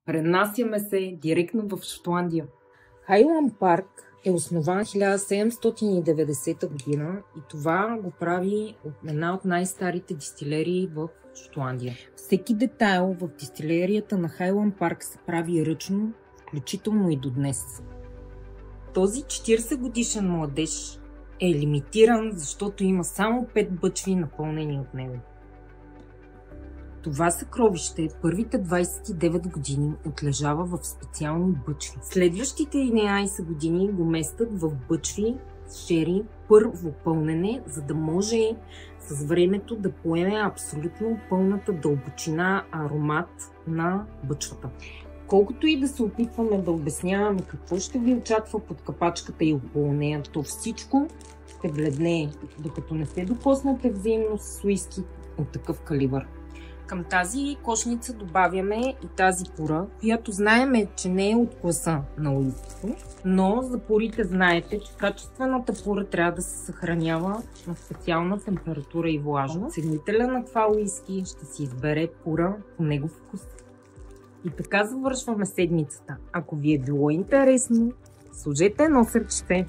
Пренасяме се директно в Шотландия. Хайланд Парк е основан 1790 година и това го прави една от най-старите дистилерии в Шотландия. Всеки детайл в дистилерията на Хайланд Парк се прави ръчно, включително и до днес. Този 40 годишен младеж е лимитиран, защото има само 5 бъчви напълнени от него. Това съкровище първите 29 години отлежава в специални бъчви. Следващите 11 години го местят в бъчви с шери първо пълнене, за да може с времето да поеме абсолютно пълната дълбочина аромат на бъчвата. Колкото и да се опитваме да обясняваме какво ще ви очаква под капачката и около нея, то всичко ще бледнее, докато не се докоснете взаимно с уиски от такъв калибър. Към тази кошница добавяме и тази пура, която знаеме, че не е от класа на уискито, но за пурите знаете, че качествената пура трябва да се съхранява на специална температура и влажност. Ценителя на това уиски ще си избере пура по негов вкус. И така завършваме седмицата. Ако ви е било интересно, сложете едно сърчице.